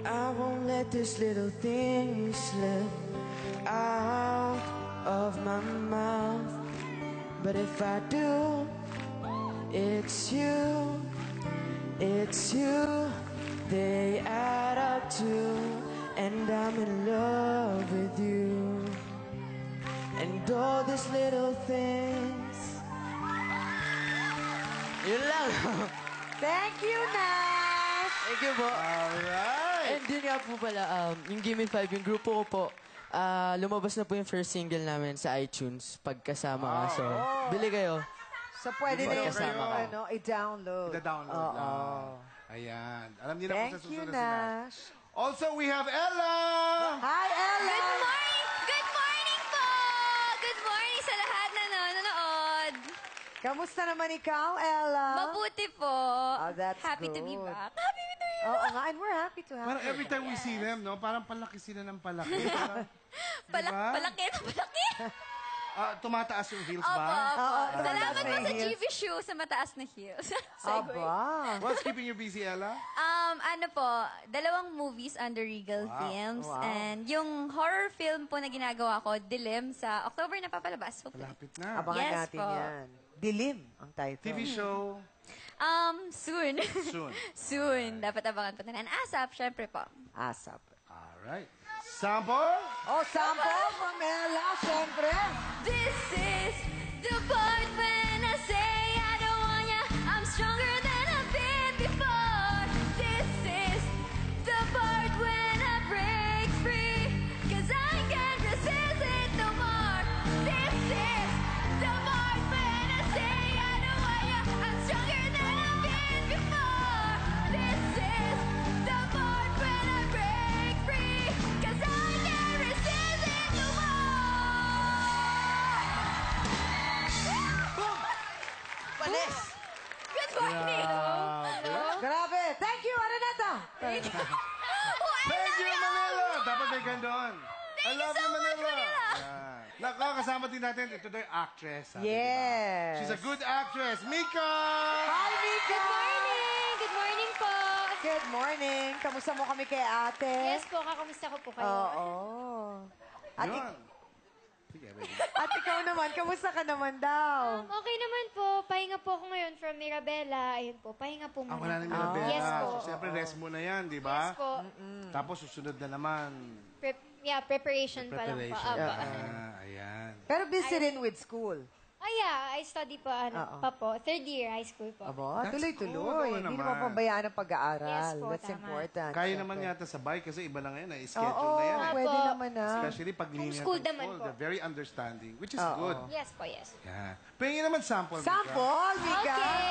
I won't let this little thing slip out of my mouth. But if I do, it's you, they add up to, and I'm in love with you. And all these little things. Yun lang. Thank you, Nash! Thank you po. Alright! And yun nga po pala, yung Gimme 5, yung grupo ko po, lumabas na po yung first single namin sa iTunes, Pagkasama Ka. So, bili kayo. So, pwede na yung Pagkasama ka. i-download. Ida-download lang. Ayan. Alam niyo na kung sa Thank you, susunod si Nash. Nash. Also, we have Ella! Hi, Ella! Good morning! Good morning po! Good morning sa lahat na nanonood. Kamusta naman ikaw, Ella? Mabuti po. Oh, that's Happy to be good. back. Happy to be back. Oo nga, and we're happy to have Parang you. every time we see them, no? Parang palaki sila ng palaki. Parang, diba? Palaki na palaki. Tumataas yung heels Opo, ba? opo. tumataas Salamat na po yung sa heels. GV shoe sa mataas na heels. Segue. Aba. What's keeping you busy, Ella? Ano po, 2 movies under Regal Films. Wow. And yung horror film po na ginagawa ko, Dilim, sa October na papalabas. Hopefully. Malapit na. Abangan Yes natin po. yan. Dilim ang title. TV show. Soon. Soon. Soon. Dapat abangan po na. And ASAP, syempre po. ASAP. Alright. Sample? Oh, sample from Ella, syempre. This is the part when I say I don't want ya. I'm stronger than I've been before. This is the part when I break free. 'Cause I can't resist it no more. This is the part when I say I don't want ya. I'm stronger than I've been before. This is the part when I break free. 'Cause I can't resist it no more. Palis! Good morning! Grabe. Thank you, Araneta. Thank you, Manila! Dapat may gandon. I love you, Manila! Ayan. Nako, kasama din natin. Ito daw yung actress. Sabi, Yes. diba? She's a good actress. Mika! Hi, Mika. Good morning po. Good morning. Kamusta mo kami kay ate? Yes po, kakamusta ko po kayo? Oo. At, Yun. Sige, baby. at ikaw naman, kamusta ka naman daw? Okay naman po. Pahinga po ako ngayon from Mirabella. Ayun po, pahinga po muna. Wala nang Mirabella. Yes po. So, siyempre, rest muna yan, di ba? Yes po. Tapos, susunod na naman. Preparation pa lang po. Preparation. Aba. Ayan. Pero busy rin with school. Yeah, I study po, pa po. 3rd year high school po. Aba, That's tuloy-tuloy. cool. Oo Hindi naman. naman pabayaan ang pag-aaral. Yes po, That's tama. important. Kaya syempre. naman yata sa bike kasi iba na ngayon. Schedule Oo, na yan. eh. pwede Opo. naman na. Especially pag linear Homeschool ng naman school. po. They're very understanding, which is Oo. good. Yes po, yes. Yeah. Pahingin naman sample, Mika. Sample, Mika. Okay.